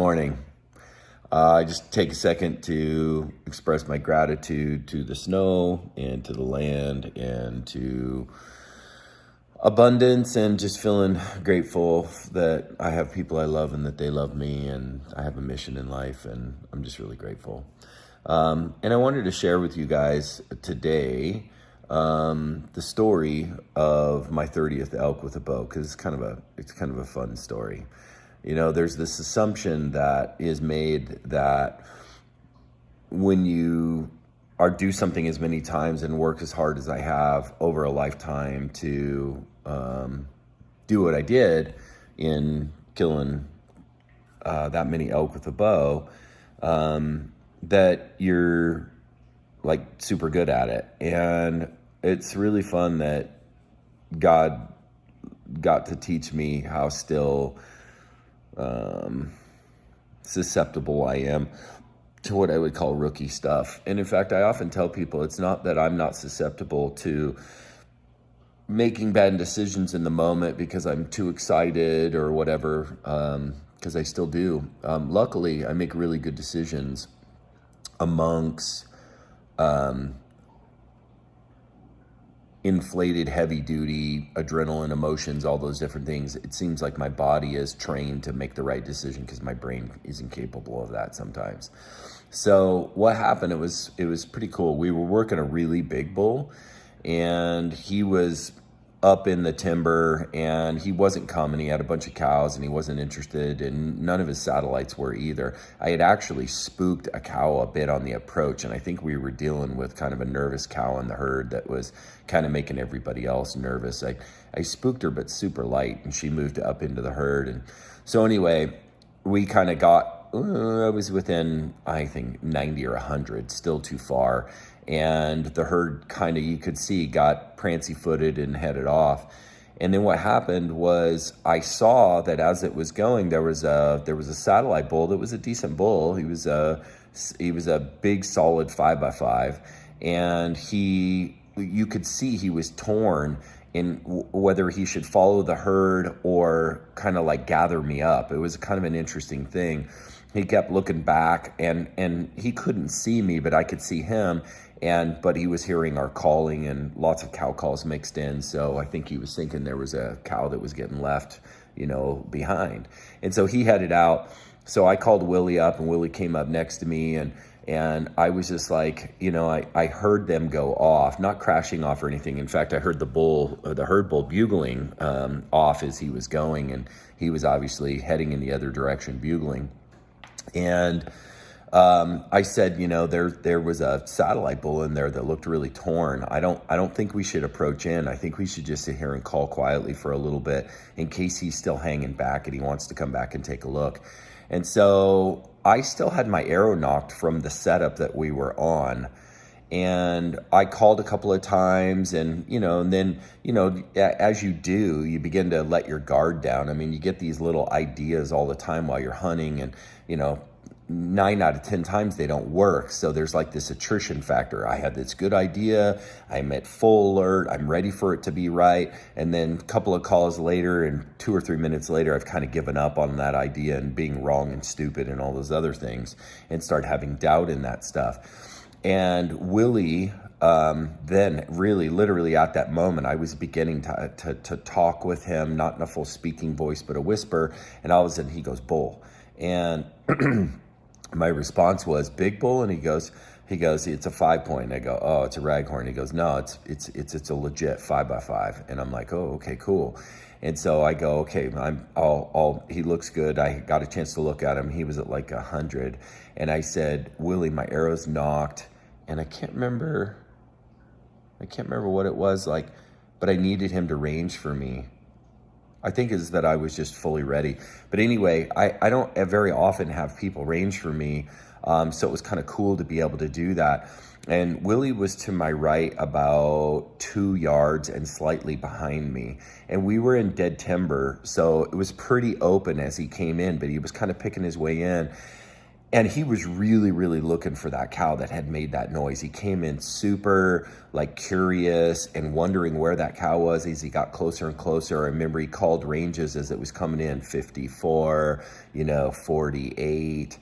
morning. I just take a second to express my gratitude to the snow and to the land and to abundance, and just feeling grateful that I have people I love and that they love me, and I have a mission in life, and I'm just really grateful. And I wanted to share with you guys today the story of my 30th elk with a bow, because it's kind of a fun story. You know, there's this assumption that is made that when you do something as many times and work as hard as I have over a lifetime to do what I did in killing that many elk with a bow, that you're like super good at it. And it's really fun that God got to teach me how still susceptible I am to what I would call rookie stuff. And in fact, I often tell people it's not that I'm not susceptible to making bad decisions in the moment because I'm too excited or whatever, because I still do. Luckily, I make really good decisions amongst inflated, heavy-duty adrenaline, emotions, all those different things. It seems like my body is trained to make the right decision because my brain isn't capable of that sometimes. So what happened, it was pretty cool. We were working a really big bull, and he was up in the timber, and he wasn't coming. He had a bunch of cows, and he wasn't interested, and none of his satellites were either. I had actually spooked a cow a bit on the approach, and I think we were dealing with kind of a nervous cow in the herd that was kind of making everybody else nervous. I spooked her, but super light, and she moved up into the herd. And so anyway, we kind of got, I was within, I think, 90 or 100, still too far. And the herd kind of, you could see, got prancy-footed and headed off. And then what happened was I saw that as it was going, there was a satellite bull that was a decent bull. He was a big, solid 5x5, and you could see he was torn in whether he should follow the herd or kind of like gather me up. It was kind of an interesting thing. He kept looking back, and he couldn't see me, but I could see him. But he was hearing our calling and lots of cow calls mixed in. So I think he was thinking there was a cow that was getting left, behind. And so he headed out. So I called Willie up, and Willie came up next to me, and I was just like, I heard them go off, not crashing off or anything. In fact, I heard the herd bull bugling off as he was going, and he was obviously heading in the other direction, bugling. And I said, there was a satellite bull in there that looked really torn. I don't think we should approach in. I think we should just sit here and call quietly for a little bit in case he's still hanging back and he wants to come back and take a look. And so I still had my arrow knocked from the setup that we were on. And I called a couple of times, and then as you do, you begin to let your guard down. I mean, you get these little ideas all the time while you're hunting, and 9 out of 10 times they don't work. So there's like this attrition factor. I had this good idea, I'm at full alert, I'm ready for it to be right, and then a couple of calls later and 2 or 3 minutes later, I've kind of given up on that idea and being wrong and stupid and all those other things, and start having doubt in that stuff. And Willie, then really literally at that moment, I was beginning to talk with him, not in a full speaking voice, but a whisper. And all of a sudden he goes, "Bull." And my response was, "Big bull?" And he goes, "It's a 5-point." I go, "Oh, it's a raghorn." He goes, "No, it's a legit 5x5. And I'm like, "Oh, okay, cool." And so I go, "Okay, he looks good." I got a chance to look at him. He was at like 100. And I said, "Willie, my arrow's knocked." And I can't remember what it was like, but I needed him to range for me. I think is that I was just fully ready. But anyway, I don't very often have people range for me. So it was kind of cool to be able to do that. And Willie was to my right about 2 yards and slightly behind me. And we were in dead timber, so it was pretty open as he came in, but he was kind of picking his way in. And he was really, really looking for that cow that had made that noise. He came in super like curious and wondering where that cow was as he got closer and closer. I remember he called ranges as it was coming in, 54, 48,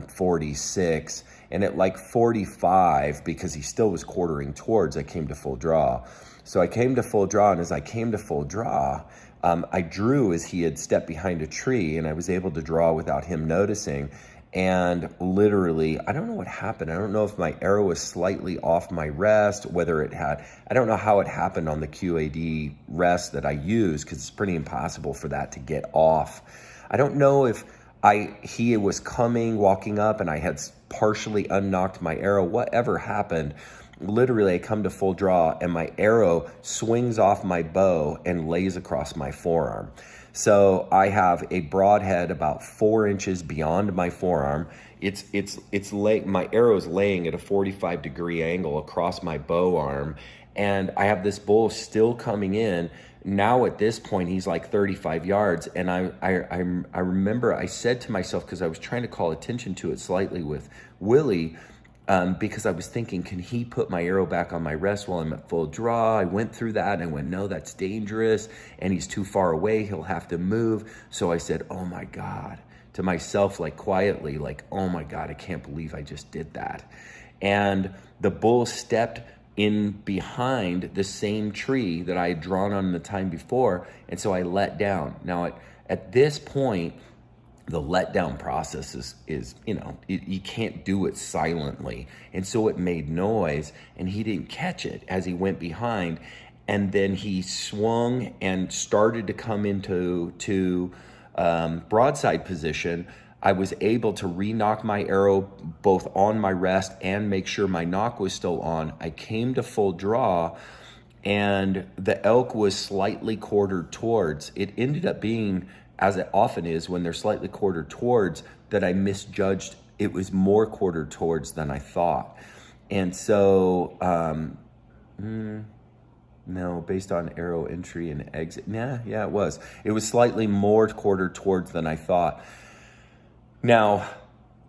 46. And at like 45, because he still was quartering towards, I came to full draw. So I came to full draw, and as I came to full draw, I drew as he had stepped behind a tree, and I was able to draw without him noticing. And literally, I don't know what happened. I don't know if my arrow was slightly off my rest, whether it had, I don't know how it happened on the QAD rest that I use, because it's pretty impossible for that to get off. I don't know if he was coming, walking up, and I had partially unknocked my arrow. Whatever happened, literally I come to full draw and my arrow swings off my bow and lays across my forearm. So I have a broadhead about 4 inches beyond my forearm. My arrow is laying at a 45-degree angle across my bow arm, and I have this bull still coming in. Now at this point, he's like 35 yards, and I remember I said to myself, because I was trying to call attention to it slightly with Willie, because I was thinking, can he put my arrow back on my rest while I'm at full draw? I went through that and I went, no, that's dangerous, and he's too far away, he'll have to move. So I said, oh my God, to myself, like quietly, like, oh my God, I can't believe I just did that. And the bull stepped in behind the same tree that I had drawn on the time before, and so I let down. Now at this point, the letdown process is you can't do it silently. And so it made noise, and he didn't catch it as he went behind. And then he swung and started to come into broadside position. I was able to re-knock my arrow both on my rest and make sure my knock was still on. I came to full draw, and the elk was slightly quartered towards. It ended up being, as it often is when they're slightly quartered towards, that I misjudged. It was more quartered towards than I thought. And so, no, based on arrow entry and exit, yeah, it was. It was slightly more quartered towards than I thought. Now,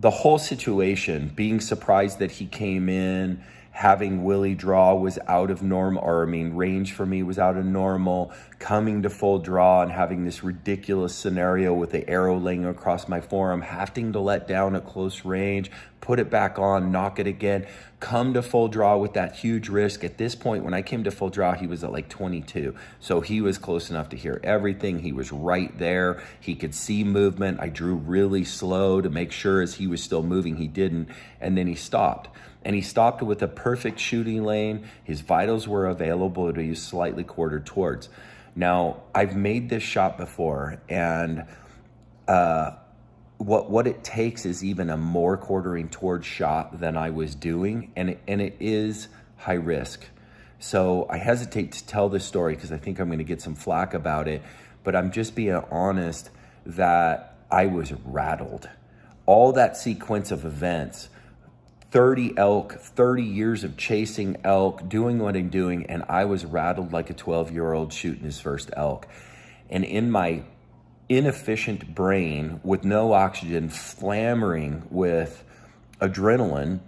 the whole situation, being surprised that he came in, having Willie draw was out of normal, range for me was out of normal, coming to full draw and having this ridiculous scenario with the arrow laying across my forearm, having to let down at close range, put it back on, knock it again, come to full draw with that huge risk. At this point, when I came to full draw, he was at like 22. So he was close enough to hear everything. He was right there. He could see movement. I drew really slow to make sure as he was still moving, he didn't. And then he stopped. And he stopped with a perfect shooting lane. His vitals were available, but he was slightly quartered towards. Now, I've made this shot before, and what it takes is even a more quartering towards shot than I was doing, and it is high risk. So I hesitate to tell this story because I think I'm going to get some flack about it, but I'm just being honest that I was rattled. All that sequence of events, 30 elk, 30 years of chasing elk, doing what I'm doing, and I was rattled like a 12-year-old shooting his first elk. And in my inefficient brain, with no oxygen, clamoring with adrenaline,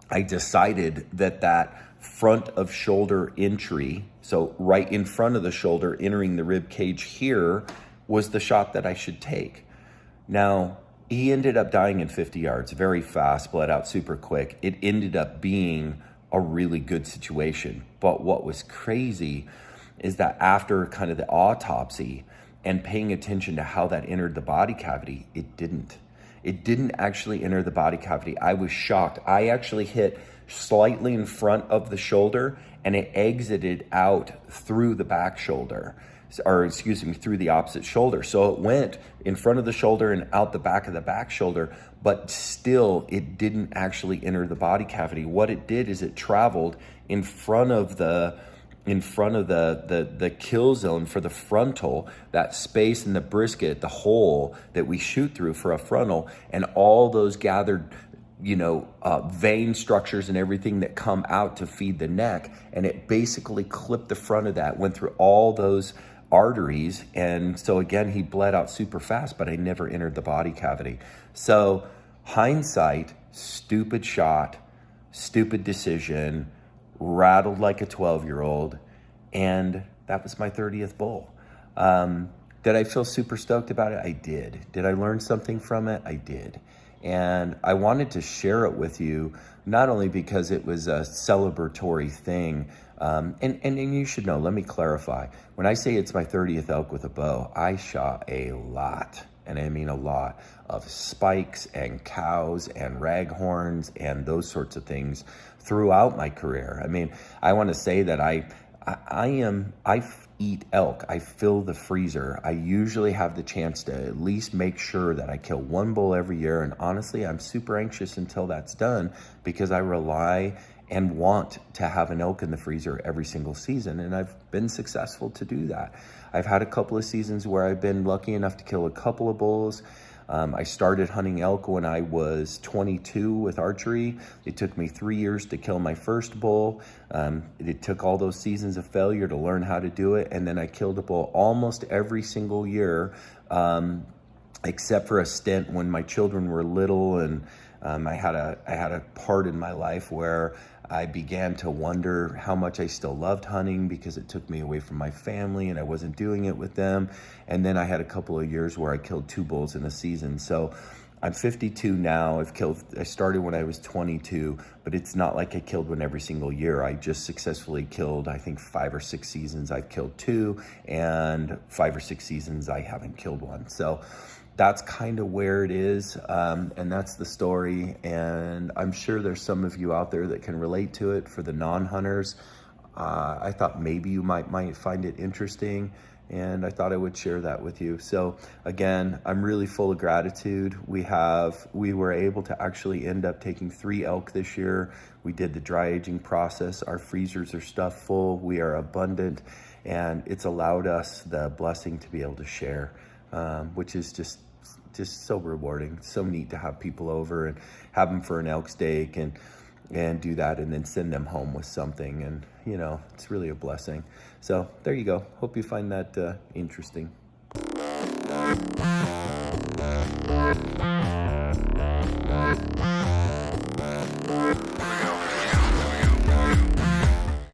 I decided that front of shoulder entry, so right in front of the shoulder, entering the rib cage here, was the shot that I should take. Now, he ended up dying in 50 yards, very fast, bled out super quick. It ended up being a really good situation. But what was crazy is that after kind of the autopsy and paying attention to how that entered the body cavity, it didn't. It didn't actually enter the body cavity. I was shocked. I actually hit slightly in front of the shoulder, and it exited out through the back shoulder. Through the opposite shoulder. So it went in front of the shoulder and out the back of the back shoulder, but still it didn't actually enter the body cavity. What it did is it traveled in front of the kill zone for the frontal, that space in the brisket, the hole that we shoot through for a frontal, and all those gathered vein structures and everything that come out to feed the neck. And it basically clipped the front of that, went through all those arteries. And so again, he bled out super fast, but I never entered the body cavity. So Hindsight, stupid shot, stupid decision, rattled like a 12-year-old, and that was my 30th bull. Did I feel super stoked about it? I did. Did I learn something from it? I did. And I wanted to share it with you, not only because it was a celebratory thing, and you should know, let me clarify. When I say it's my 30th elk with a bow, I shot a lot, and I mean a lot, of spikes and cows and raghorns and those sorts of things throughout my career. I mean, I want to say that I eat elk. I fill the freezer. I usually have the chance to at least make sure that I kill one bull every year. And honestly, I'm super anxious until that's done, because I rely and want to have an elk in the freezer every single season. And I've been successful to do that. I've had a couple of seasons where I've been lucky enough to kill a couple of bulls. I started hunting elk when I was 22 with archery. It took me 3 years to kill my first bull. It took all those seasons of failure to learn how to do it. And then I killed a bull almost every single year, except for a stint when my children were little, and I had a part in my life where I began to wonder how much I still loved hunting, because it took me away from my family and I wasn't doing it with them. And then I had a couple of years where I killed 2 bulls in a season. So I'm 52 now. I started when I was 22, but it's not like I killed one every single year. I just successfully killed, I think 5 or 6 seasons I've killed 2, and 5 or 6 seasons I haven't killed one. So that's kind of where it is, and that's the story. And I'm sure there's some of you out there that can relate to it. For the non-hunters, I thought maybe you might find it interesting, and I thought I would share that with you. So again, I'm really full of gratitude. We were able to actually end up taking 3 elk this year. We did the dry aging process. Our freezers are stuffed full. We are abundant, and it's allowed us the blessing to be able to share, which is just so rewarding. It's so neat to have people over and have them for an elk steak and do that, and then send them home with something. And it's really a blessing. So there you go. Hope you find that interesting.